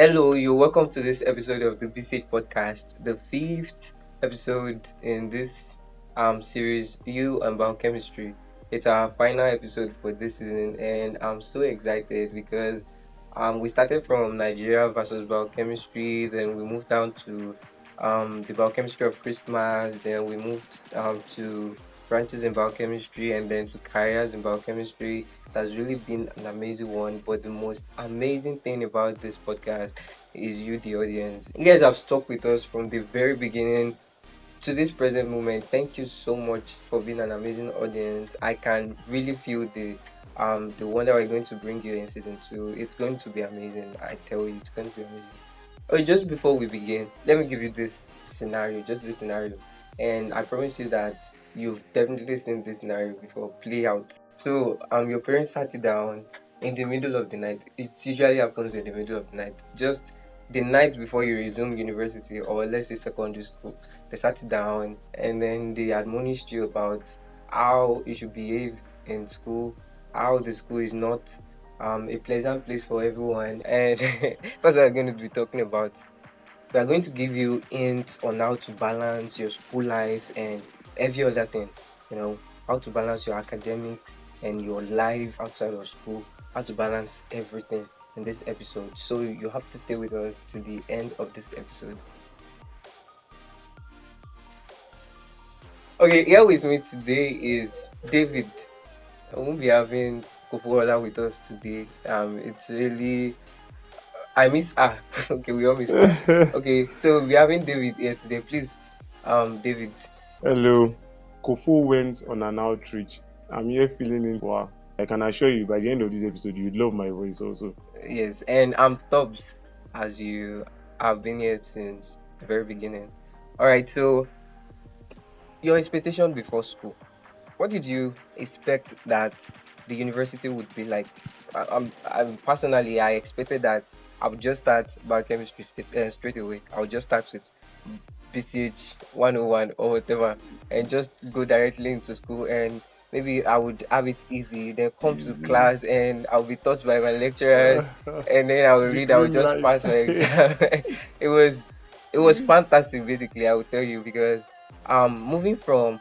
Hello, you're welcome to this episode of the BCH podcast, the fifth episode in this series, You and Biochemistry. It's our final episode for this season, and I'm so excited because we started from Nigeria versus biochemistry, then we moved down to the biochemistry of Christmas, then we moved to branches in biochemistry, and then to careers in biochemistry. It has really been an amazing one, but the most amazing thing about this podcast is you, the audience. You guys have stuck with us from the very beginning to this present moment. Thank you so much for being an amazing audience. I can really feel the wonder we're going to bring you in season two. It's going to be amazing. I tell you, it's going to be amazing. Oh, just before we begin, let me give you this scenario, just this scenario, and I promise you that you've definitely seen this scenario before play out. So, your parents sat you down in the middle of the night. It usually happens in the middle of the night, just the night before you resume university or let's say secondary school. They sat you down and then they admonished you about how you should behave in school, how the school is not a pleasant place for everyone, and that's what we're going to be talking about. We are going to give you hints on how to balance your school life and every other thing. You know, how to balance your academics and your life outside of school, how to balance everything in this episode. So you have to stay with us to the end of this episode. Okay, here with me today is David. I won't be having Kofuola with us today. It's really I miss her. Okay, we all miss her. Okay, so we're having David here today. Please, David. Hello. Kofu went on an outreach. I'm here filling in for her. I can assure you by the end of this episode, you'd love my voice also. Yes, and I'm Tubbs, as you have been here since the very beginning. All right, so your expectation before school. What did you expect that the university would be like? Personally, I expected that I would just start biochemistry straight away. I would just start with BCH 101 or whatever and just go directly into school, and maybe I would have it easy, then come to Easy. class and I'll be taught by my lecturers, and then I will The read, I will dream just life. pass my exam. It was fantastic, basically, I will tell you, because moving from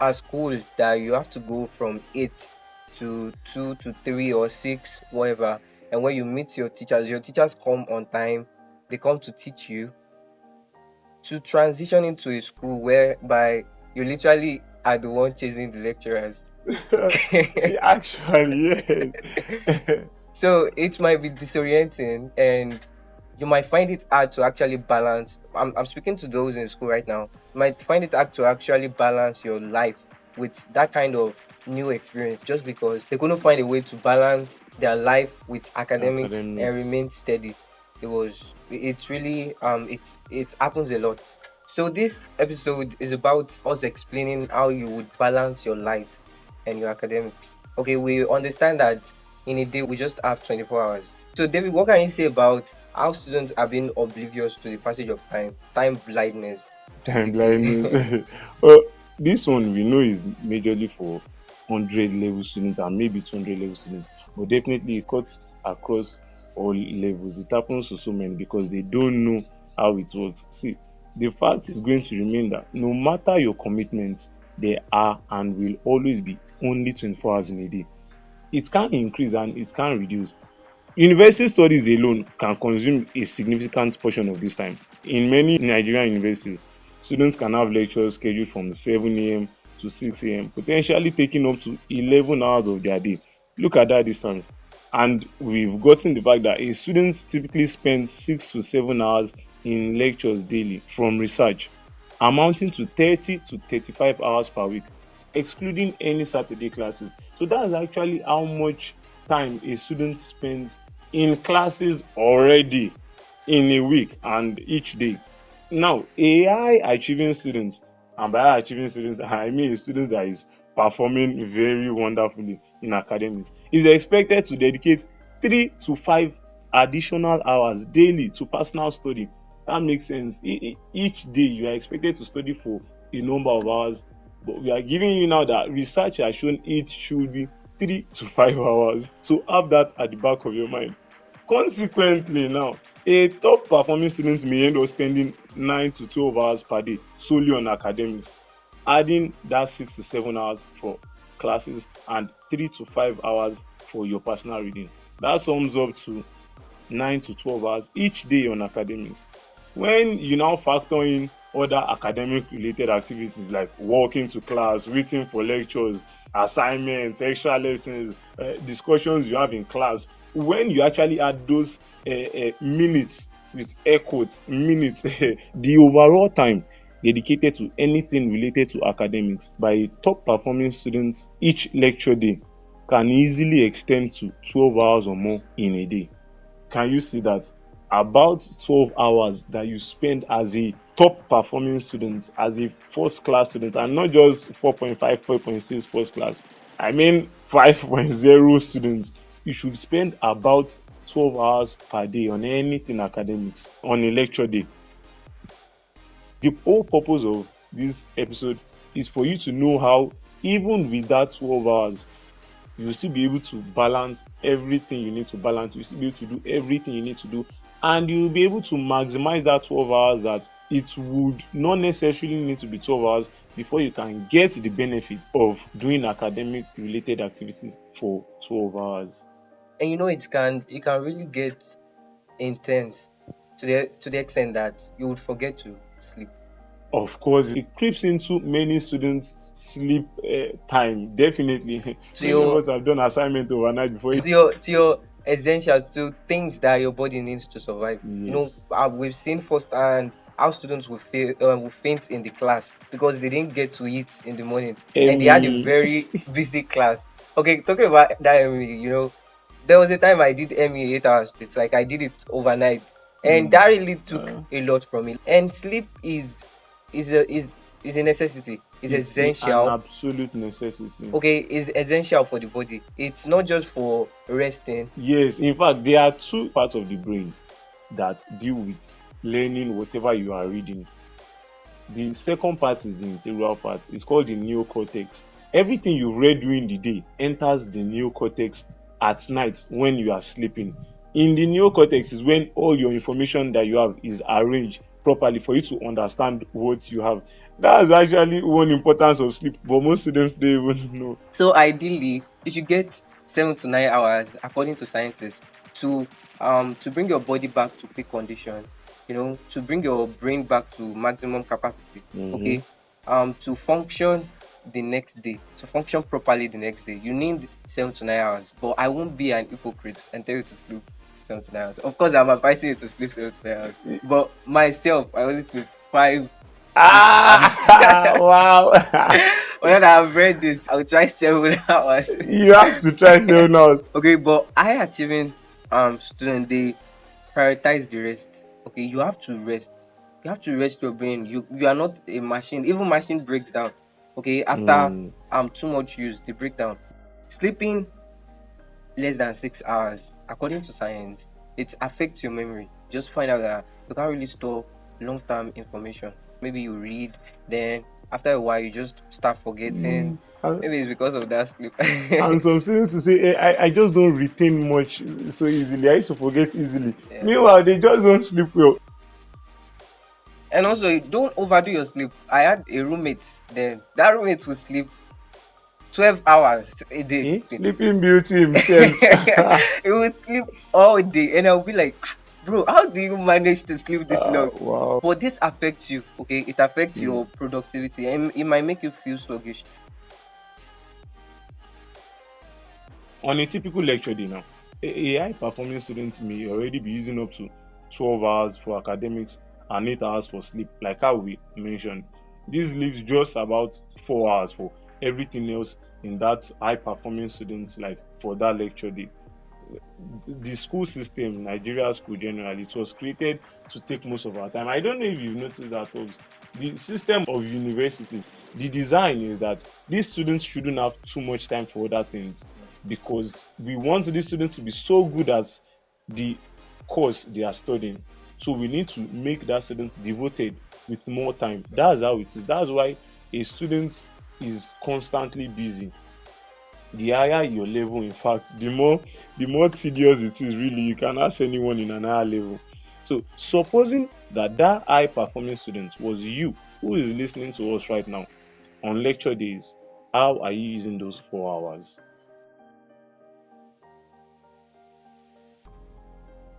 a school that you have to go from 8 to 2 to 3 or 6, whatever, and when you meet your teachers come on time, they come to teach you, to transition into a school whereby you literally are the one chasing the lecturers. Actually, yes. So it might be disorienting, and you might find it hard to actually balance. I'm speaking to those in school right now. You might find it hard to actually balance your life with that kind of new experience, just because they couldn't find a way to balance their life with academics and Academics. remain steady. It's really it happens a lot. So this episode is about us explaining how you would balance your life and your academics. Okay, we understand that in a day we just have 24 hours. So David, what can you say about how students are being oblivious to the passage of time blindness, Time basically? blindness. Well, this one we know is majorly for 100 level students and maybe 200 level students, but definitely it cuts across all levels. It happens to so many because they don't know how it works. See, the fact is going to remain that no matter your commitments, there are and will always be only 24 hours in a day. It can increase and it can reduce. University studies alone can consume a significant portion of this time. In many Nigerian universities, students can have lectures scheduled from 7 a.m. to 6 a.m., potentially taking up to 11 hours of their day. Look at that distance. And we've gotten the fact that a student typically spends 6 to 7 hours in lectures daily from research, amounting to 30 to 35 hours per week, excluding any Saturday classes. So that's actually how much time a student spends in classes already in a week and each day. Now, a high achieving student, and by high achieving students, I mean a student that is performing very wonderfully in academics, is expected to dedicate 3 to 5 additional hours daily to personal study. That makes sense. Each day you are expected to study for a number of hours, but we are giving you now that research has shown it should be 3 to 5 hours. So have that at the back of your mind. Consequently, now, a top performing student may end up spending 9 to 12 hours per day solely on academics, adding that 6 to 7 hours for classes and 3 to 5 hours for your personal reading. That sums up to 9 to 12 hours each day on academics. When you now factor in other academic related activities like walking to class, waiting for lectures, assignments, extra lessons, discussions you have in class, when you actually add those minutes with air quotes, minutes, the overall time dedicated to anything related to academics by top performing students each lecture day can easily extend to 12 hours or more in a day. Can you see that? About 12 hours that you spend as a top performing student, as a first class student, and not just 4.5, 4.6 first class. I mean 5.0 students. You should spend about 12 hours per day on anything academics on a lecture day. The whole purpose of this episode is for you to know how, even with that 12 hours, you'll still be able to balance everything you need to balance. You'll still be able to do everything you need to do. And you'll be able to maximize that 12 hours that it would not necessarily need to be 12 hours before you can get the benefits of doing academic related activities for 12 hours. And it can really get intense to the extent that you would forget to sleep. Of course, it creeps into many students' sleep time. Definitely, many of us have done assignment overnight before. To your essentials, to things that your body needs to survive. Yes. We've seen firsthand how students will faint in the class because they didn't get to eat in the morning, and they had a very busy class. Okay, talking about that ME, there was a time I did ME 8 hours. It's like I did it overnight, and that really took a lot from me. And sleep is a necessity. It's essential. An absolute necessity. Okay, it's essential for the body. It's not just for resting. Yes, in fact, there are two parts of the brain that deal with learning whatever you are reading. The second part is the integral part. It's called the neocortex. Everything you read during the day enters the neocortex at night when you are sleeping. In the neocortex is when all your information that you have is arranged properly for you to understand what you have. That's actually one importance of sleep, but most students don't even know. So ideally, you should get 7 to 9 hours, according to scientists, to bring your body back to peak condition. To bring your brain back to maximum capacity. Okay, to function the next day, to function properly the next day, you need 7 to 9 hours. But I won't be an hypocrite and tell you to sleep 7 to 9 hours. Of course, I'm advising you to sleep 7 to 9 hours. But myself, I only sleep 5. Wow. When I've read this, I'll try 7 hours. You have to try 7 hours. Okay, but high achieving students, they prioritize the rest. Okay, you have to rest. You have to rest your brain. You are not a machine. Even machine breaks down. Okay, after too much use, they break down. Sleeping less than 6 hours, according to science, it affects your memory. Just find out that you can't really store long-term information. Maybe you read, then after a while you just start forgetting. Maybe it's because of that sleep. And some students will say, I just don't retain much so easily. I used to forget easily. Yeah. Meanwhile, they just don't sleep well. And also, don't overdo your sleep. I had a roommate then. That roommate would sleep 12 hours a day. Sleeping Beauty himself. He would sleep all day, and I'll be like, bro, how do you manage to sleep this long? Wow. But this affects you, okay? It affects your productivity, and it might make you feel sluggish. On a typical lecture day now, a high-performing student may already be using up to 12 hours for academics and 8 hours for sleep, like how we mentioned. This leaves just about 4 hours for everything else in that high-performing student, like for that lecture day. The school system, Nigeria school generally, it was created to take most of our time. I don't know if you've noticed that, folks. The system of universities, the design is that these students shouldn't have too much time for other things, because we want these students to be so good at the course they are studying. So we need to make that student devoted with more time. That's how it is. That's why a student is constantly busy. The higher your level, in fact, the more tedious it is. Really, you can ask anyone in an higher level. So supposing that high performing student was you who is listening to us right now on lecture days, how are you using those 4 hours?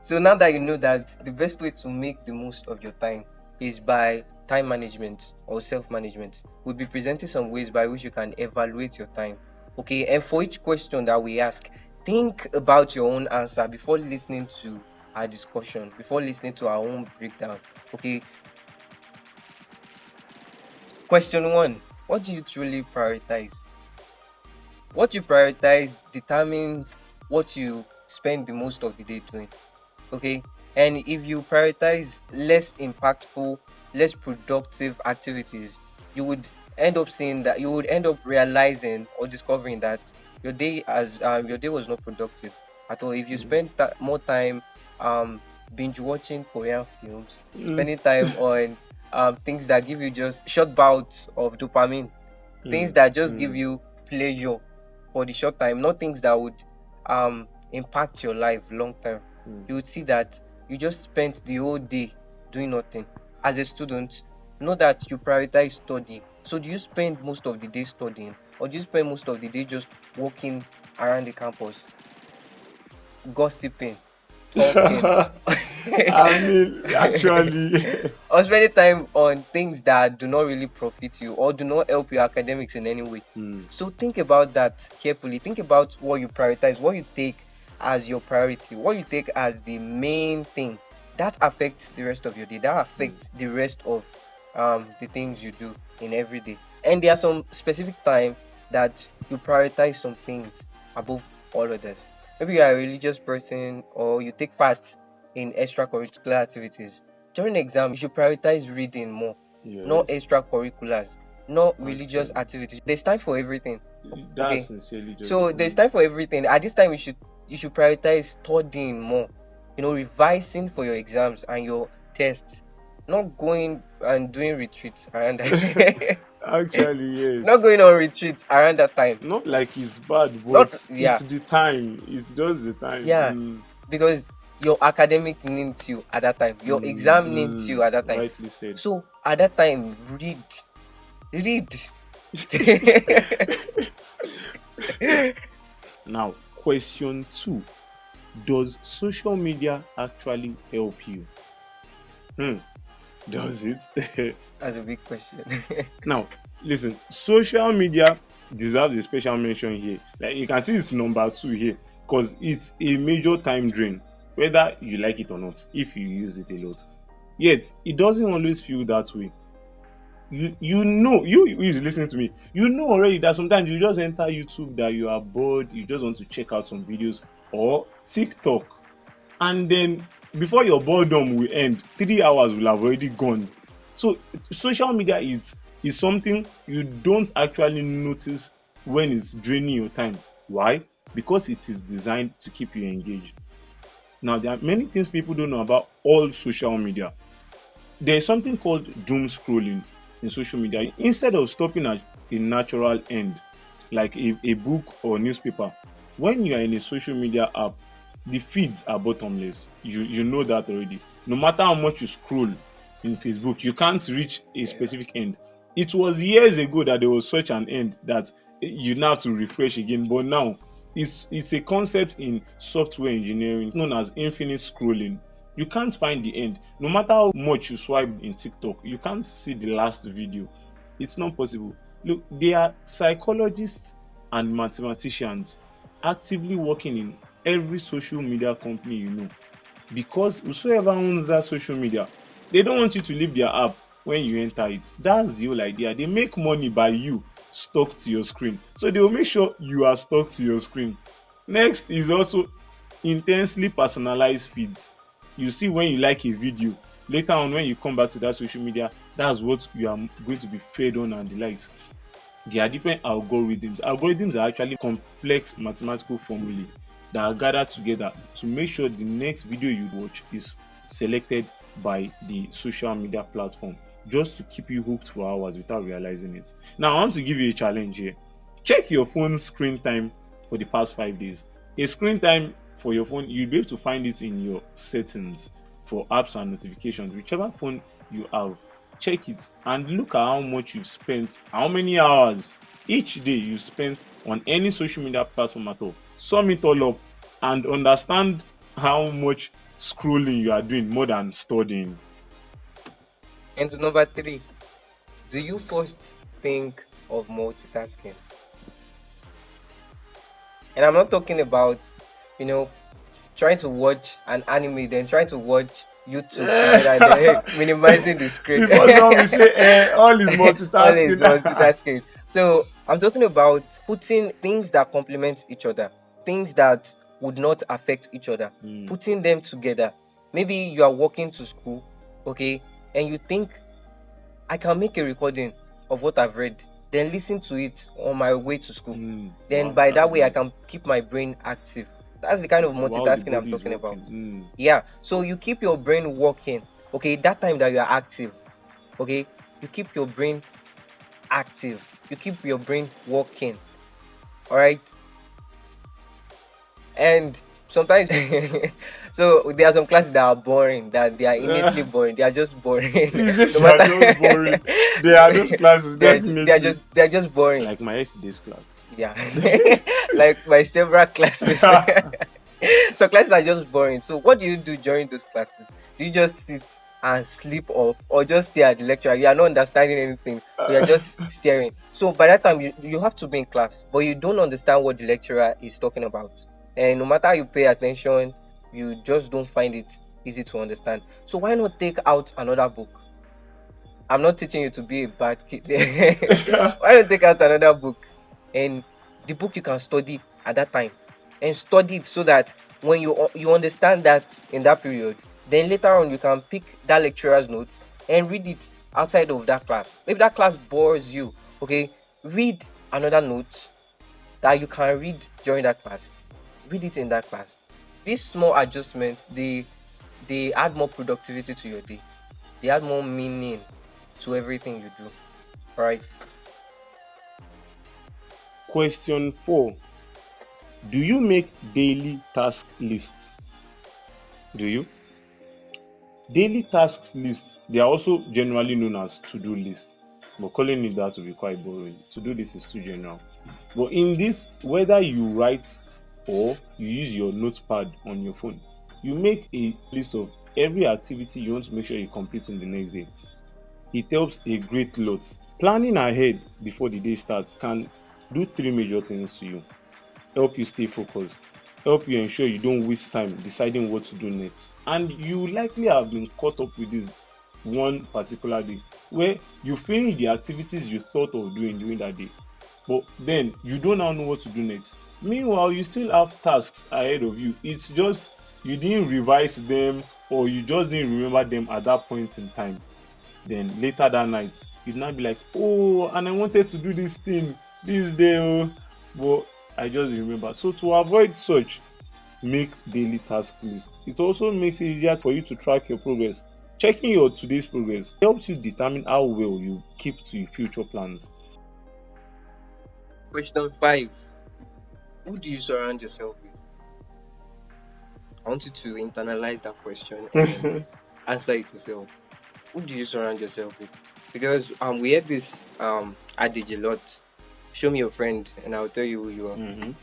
So now that you know that the best way to make the most of your time is by time management or self-management, we'll be presenting some ways by which you can evaluate your time. Okay, and for each question that we ask, think about your own answer before listening to our discussion, before listening to our own breakdown. Okay, question one: what do you truly prioritize? What you prioritize determines what you spend the most of the day doing. Okay, and if you prioritize less impactful, less productive activities, you would end up seeing that you would end up realizing or discovering that your day was not productive at all. If you Mm. spend more time binge watching Korean films, Mm, spending time on things that give you just short bouts of dopamine, things mm, that just give mm, you pleasure for the short time, not things that would impact your life long term, mm. you would see that you just spent the whole day doing nothing. As a student, know that you prioritize study. So do you spend most of the day studying, or do you spend most of the day just walking around the campus, gossiping, talking? I mean, actually, Or spending time on things that do not really profit you or do not help your academics in any way. mm, So think about that carefully. Think about what you prioritize, what you take as your priority, what you take as the main thing. That affects the rest of your day. That mm, affects the rest of the things you do in every day. And there are some specific time that you prioritize some things above all others. Maybe you are a religious person or you take part in extracurricular activities. During exam, you should prioritize reading more, not yes, extracurriculars, not religious actually, activities. There's time for everything. that's Okay. sincerely just So there's time for everything. At this time you should prioritize studying more. Revising for your exams and your tests. Not going and doing retreats around that. actually Not yes. going on retreats around that time. Not like it's bad, but Not it's yeah. the time. It's just the time. Yeah. Because your academic needs you at that time. Your exam needs you at that time. Rightly said. So at that time, read. Read. Now, question two: does social media actually help you? Hmm. Does it? That's a big question. Now, listen, social media deserves a special mention here. Like you can see it's number two here because it's a major time drain, whether you like it or not, if you use it a lot. Yet, it doesn't always feel that way. You know, you who is listening to me, you know already that sometimes you just enter YouTube that you are bored, you just want to check out some videos, or TikTok, and then before your boredom will end, 3 hours will have already gone. So social media is something you don't actually notice when it's draining your time. Why? Because it is designed to keep you engaged. Now there are many things people don't know about all social media. There is something called doom scrolling in social media. Instead of stopping at a natural end, like a book or newspaper, when you are in a social media app, the feeds are bottomless. You know that already. No matter how much you scroll in Facebook, you can't reach a Yeah. specific end. It was years ago that there was such an end that you now have to refresh again, but now it's a concept in software engineering known as infinite scrolling. You can't find the end. No matter how much you swipe in TikTok, you can't see the last video. It's not possible. Look, there are psychologists and mathematicians actively working in every social media company you know, because whosoever owns that social media, they don't want you to leave their app when you enter it. That's the whole idea. They make money by you stuck to your screen, so they will make sure you are stuck to your screen. Next is also intensely personalized feeds. You see, when you like a video, later on when you come back to that social media, that's what you are going to be fed on and the likes. There are different algorithms. Algorithms are actually complex mathematical formulae that are gathered together to make sure the next video you watch is selected by the social media platform, just to keep you hooked for hours without realizing it. Now I want to give you a challenge here. check your phone screen time for the past 5 days. A screen time for your phone, you'll be able to find it in your settings for apps and notifications, whichever phone you have. Check it and look at how much you've spent, how many hours each day you spent on any social media platform at all. Sum it all up and understand how much scrolling you are doing more than studying. And so number three, do you first think of multitasking? And I'm not talking about, you know, trying to watch an anime, then trying to watch YouTube together, and then minimizing the screen. Because when we say all is All is multitasking. multitasking. So I'm talking about putting things that complement each other, things that would not affect each other, putting them together. Maybe you are walking to school, okay, and you think I can make a recording of what I've read, then listen to it on my way to school. Then Wow, by that that's way, I nice. can keep my brain active. That's the kind of While the multitasking I'm body is talking about. working. Yeah. So you keep your brain working. Okay, that time that you are active. Okay, you keep your brain active. You keep your brain working. All right. And sometimes, so there are some classes that are boring, that they are innately boring. They are just boring. You say No they are matter. just boring. They are those classes, definitely. They're just boring. Like my yesterday's class. Yeah. Like my several classes. So classes are just boring. So what do you do during those classes? Do you just sit and sleep off, or just stare at the lecturer? You are not understanding anything. You are just staring. So by that time you have to be in class, but you don't understand what the lecturer is talking about. And no matter how you pay attention, you just don't find it easy to understand. So why not take out another book? I'm not teaching you to be a bad kid. Why not take out another book, and the book you can study at that time, and study it so that when you understand that in that period, then later on you can pick that lecturer's notes and read it outside of that class. If that class bores you, okay, read another note that you can read during that class. Read it in that class. These small adjustments, they add more productivity to your day. They add more meaning to everything you do. Right? Question 4. Do you make daily task lists? Do you? Daily task lists, they are also generally known as to-do lists. But calling it that will be quite boring. To-do list is too general. But in this, whether you write or you use your notepad on your phone, you make a list of every activity you want to make sure you complete in the next day. It helps a great lot. Planning ahead before the day starts can do 3 major things to you. Help you stay focused, help you ensure you don't waste time deciding what to do next. And you likely have been caught up with this one particular day where you finish the activities you thought of doing during that day, but then you don't now know what to do next. Meanwhile, you still have tasks ahead of you. It's just you didn't revise them, or you just didn't remember them at that point in time. Then later that night, you'd now be like, oh, and I wanted to do this thing this day, oh, but I just remember. So to avoid such, make daily task lists. It also makes it easier for you to track your progress. Checking your today's progress helps you determine how well you keep to your future plans. Question 5. Who do you surround yourself with? I want you to internalize that question and answer it yourself. Who do you surround yourself with? Because we hear this adage a lot. Show me your friend and I'll tell you who you are.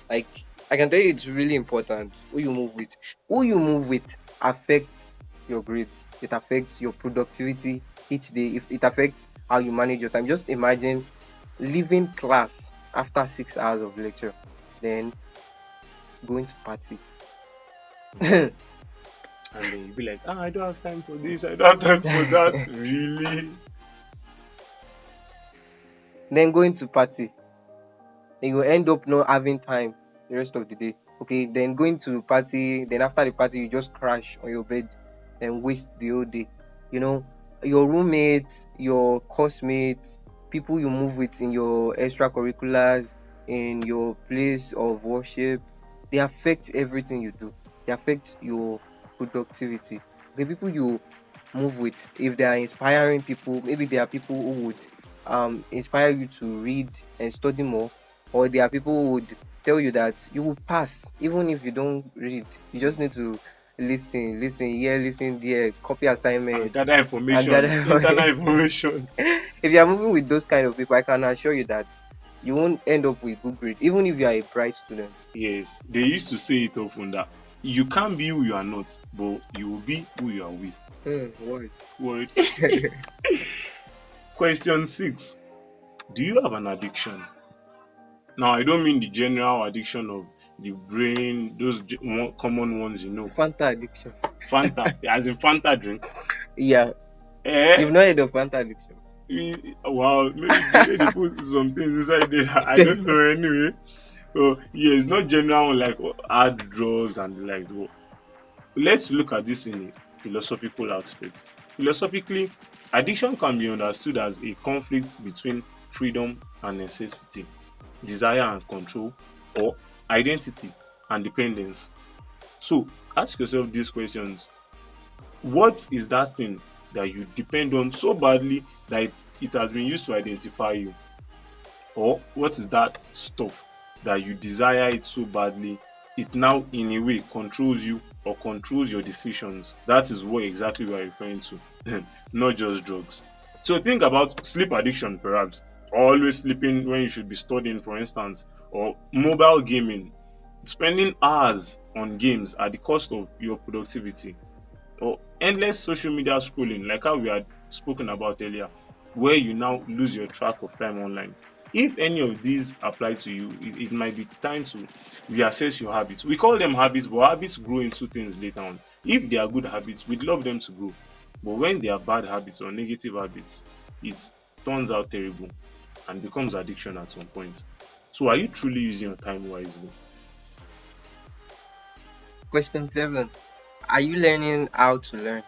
Like, I can tell you it's really important who you move with. Who you move with affects your grades. It affects your productivity each day. If it affects how you manage your time. Just imagine leaving class after 6 hours of lecture, then going to party. And then you'll be like, I don't have time for this, I don't have time for that. Really? Then going to party, and you will end up not having time the rest of the day. Okay, then going to party, then after the party you just crash on your bed and waste the whole day. You know, your roommates, your course mates, people you move with in your extracurriculars, in your place of worship, they affect everything you do. They affect your productivity. The people you move with, if they are inspiring people, maybe they are people who would inspire you to read and study more, or there are people who would tell you that you will pass even if you don't read. You just need to listen here, listen there, copy And assignments, gather and gather information, internal information. information. If you are moving with those kind of people, I can assure you that you won't end up with good grade, even if you are a bright student. Yes, they used to say it often that you can't be who you are not, but you will be who you are with. Word. Word. Question 6. Do you have an addiction? Now, I don't mean the general addiction of the brain, those common ones, Fanta addiction. Fanta, as in Fanta drink. Yeah, Eh? you've not heard of Fanta addiction. Wow, maybe the way they put some things inside there, I don't know anyway. So, yeah, it's not general one like hard drugs and the like. Well, let's look at this in a philosophical aspect. Philosophically, addiction can be understood as a conflict between freedom and necessity, desire and control, or identity and dependence. So ask yourself these questions. What is that thing that you depend on so badly that it has been used to identify you? Or what is that stuff that you desire it so badly, it now in a way controls you or controls your decisions? That is what exactly we are referring to, not just drugs. So think about sleep addiction, perhaps, always sleeping when you should be studying, for instance, or mobile gaming, spending hours on games at the cost of your productivity, or endless social media scrolling, like how we had spoken about earlier, where you now lose your track of time online. If any of these apply to you, it might be time to reassess your habits. We call them habits, but habits grow into things later on. If they are good habits, we'd love them to grow. But when they are bad habits or negative habits, it turns out terrible and becomes addiction at some point. So, are you truly using your time wisely? Question 7. Are you learning how to learn?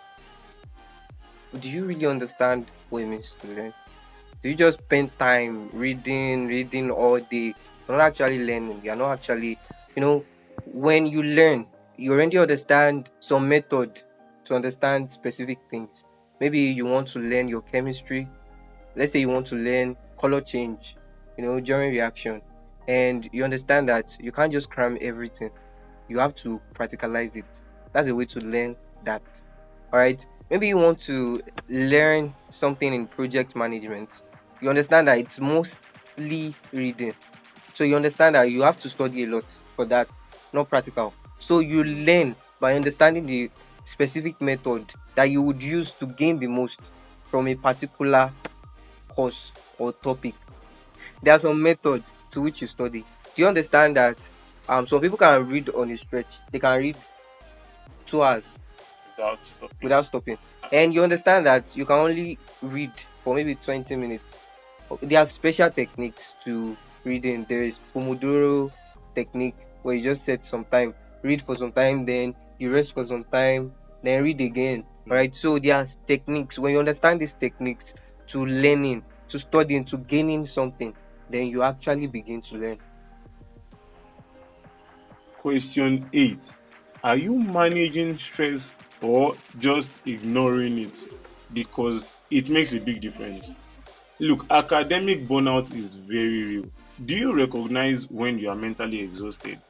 Do you really understand what it means to learn? Do you just spend time reading all day? You're not actually learning. You're not actually, you know, when you learn, you already understand some method to understand specific things. Maybe you want to learn your chemistry. Let's say you want to learn color change, during reaction. And you understand that you can't just cram everything. You have to practicalize it. That's a way to learn that. All right. Maybe you want to learn something in project management. You understand that it's mostly reading. So you understand that you have to study a lot for that, not practical. So you learn by understanding the specific method that you would use to gain the most from a particular course or topic. There are some methods to which you study. Do you understand that some people can read on a stretch? They can read 2 hours Without stopping. without stopping. And you understand that you can only read for maybe 20 minutes. There are special techniques to reading. There is Pomodoro technique where you just set some time, read for some time, then you rest for some time, then read again. Alright, so there are techniques. When you understand these techniques to learning, to studying, to gaining something, then you actually begin to learn. Question 8. Are you managing stress or just ignoring it? Because it makes a big difference. Look, academic burnout is very real. Do you recognize when you are mentally exhausted?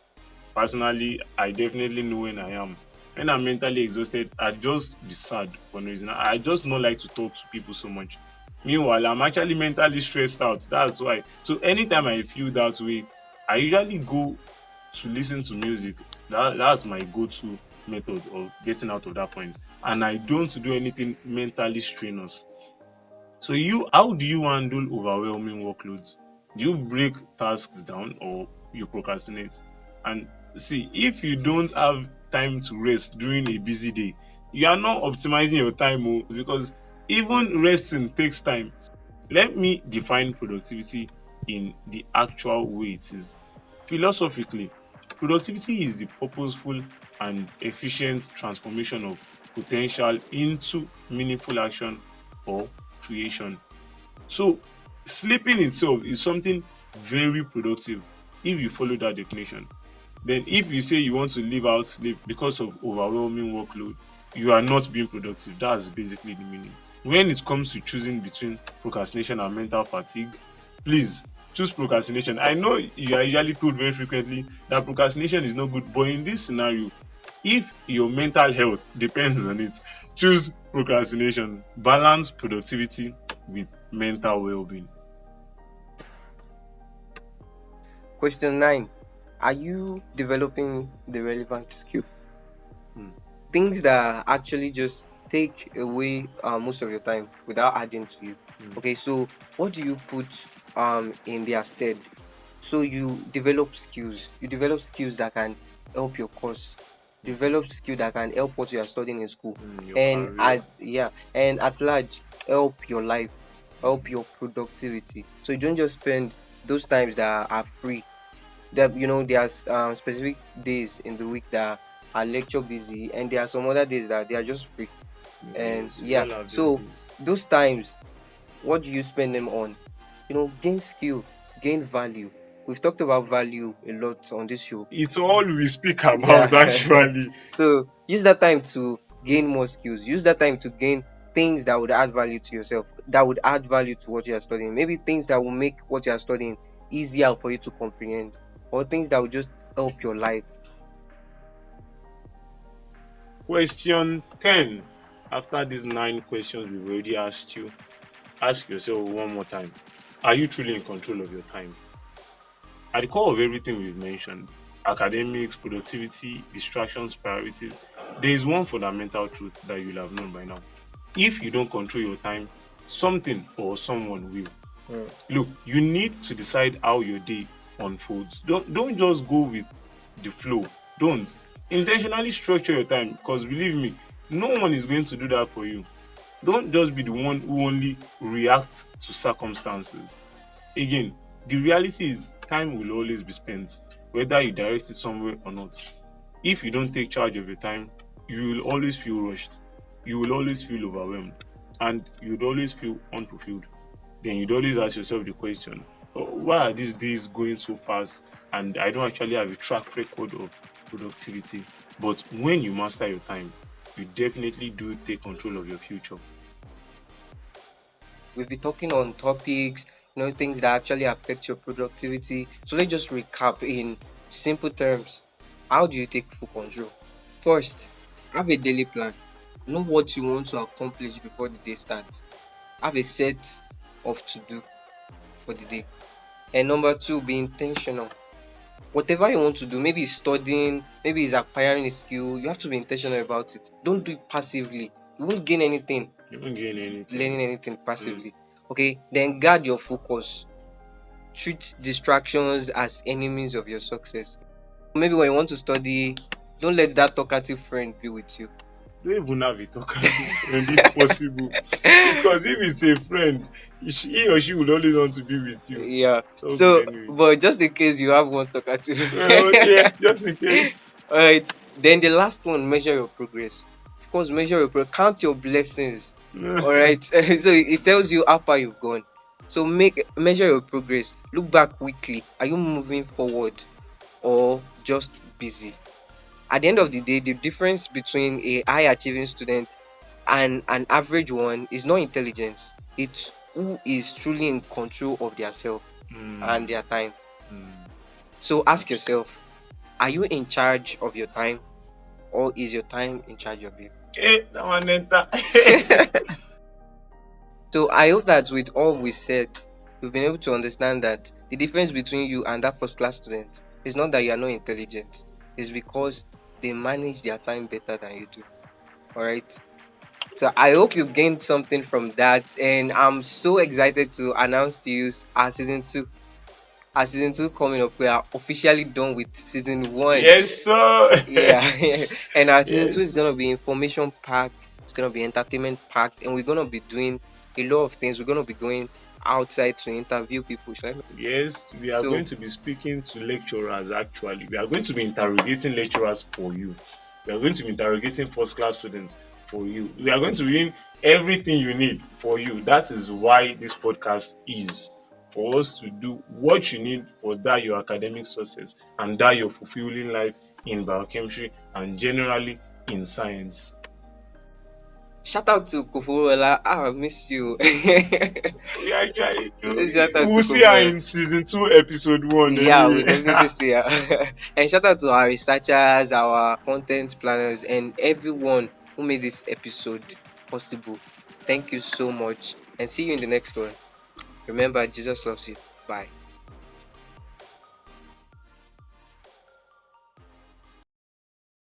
Personally, I definitely know when I am. When I'm mentally exhausted, I just be sad for no reason. I just not like to talk to people so much. Meanwhile, I'm actually mentally stressed out. That's why. So anytime I feel that way, I usually go to listen to music. That's my go-to method of getting out of that point. And I don't do anything mentally strenuous. So how do you handle overwhelming workloads? Do you break tasks down or you procrastinate? And see, if you don't have time to rest during a busy day, you are not optimizing your time because even resting takes time. Let me define productivity in the actual way it is. Philosophically, productivity is the purposeful and efficient transformation of potential into meaningful action or creation. So, sleeping itself is something very productive if you follow that definition. Then, if you say you want to leave out sleep because of overwhelming workload, you are not being productive. That's basically the meaning. When it comes to choosing between procrastination and mental fatigue, please choose procrastination. I know you are usually told very frequently that procrastination is not good, but in this scenario, if your mental health depends on it, choose procrastination. Balance productivity with mental well-being. Question 9. Are you developing the relevant skill? Hmm. Things that actually just take away most of your time without adding to you. Okay, so what do you put in their stead? So you develop skills. You develop skills that can help your course. Develop skill that can help what you are studying in school. Your And career. at large, help your life, help your productivity. So you don't just spend those times that are free. That there's specific days in the week that are lecture busy, and there are some other days that they are just free. And Yes, we all have those so days. those times, what do you spend them on? Gain skill, gain value. We've talked about value a lot on this show. It's all we speak Yeah. about actually. So use that time to gain more skills. Use that time to gain things that would add value to yourself, that would add value to what you are studying. Maybe things that will make what you are studying easier for you to comprehend, or things that will just help your life. Question 10. After these 9 questions we've already asked you, ask yourself one more time. Are you truly in control of your time? At the core of everything we've mentioned, academics, productivity, distractions, priorities, there is one fundamental truth that you'll have known by now. If you don't control your time, something or someone will. Look, you need to decide how your day unfolds. Don't just go with the flow. Don't intentionally structure your time, because believe me, no one is going to do that for you. Don't just be the one who only reacts to circumstances. Again, the reality is time will always be spent, whether you direct it somewhere or not. If you don't take charge of your time, you will always feel rushed, you will always feel overwhelmed, and you'd always feel unfulfilled. Then you'd always ask yourself the question, "Oh, why are these days going so fast and I don't actually have a track record of productivity?" But when you master your time, you definitely do take control of your future. We've been talking on topics, things that actually affect your productivity. So let's just recap in simple terms. How do you take full control? First, have a daily plan. Know what you want to accomplish before the day starts. Have a set of to do for the day. And number two, be intentional. Whatever you want to do, maybe it's studying, maybe it's acquiring a skill, you have to be intentional about it. Don't do it passively. You won't gain anything You won't gain anything. learning anything passively. Okay, then guard your focus. Treat distractions as enemies of your success. Maybe when you want to study, don't let that talkative friend be with you. Don't even have a talkative friend if possible. Because if it's a friend, he or she will always want to be with you. Yeah. So, So, okay, anyway. but just in case you have one talkative. Okay, just in case. All right. Then the last one, measure your progress. Of course, measure your progress. Count your blessings. All right. So it tells you how far you've gone. So measure your progress. Look back weekly. Are you moving forward or just busy? At the end of the day, the difference between a high achieving student and an average one is not intelligence. It's who is truly in control of their self and their time. So ask yourself, are you in charge of your time, or is your time in charge of you? Hey, that one enter. So I hope that with all we said, we've been able to understand that the difference between you and that first class student is not that you are not intelligent. It's because they manage their time better than you do. All right. So I hope you gained something from that, and I'm so excited to announce to you our season 2. Our season 2 coming up. We are officially done with season 1. Yes, sir. Yeah. And our season 2 is Yes. gonna be information packed, it's gonna be entertainment packed, and we're gonna be doing a lot of things. We're gonna be going outside to interview people. Yes, we are So going to be speaking to lecturers actually. We are going to be interrogating lecturers for you. We are going to be interrogating first class students for you. We are going to be doing everything you need for you. That is why this podcast is for us to do what you need for that your academic success and that your fulfilling life in biochemistry and generally in science. Shout out to Koforola. I miss you. We actually do. Shout out to We'll see her Koforola. in season 2, episode 1 Yeah, we anyway. definitely see her. And shout out to our researchers, our content planners, and everyone who made this episode possible. Thank you so much, and see you in the next one. Remember, Jesus loves you. Bye.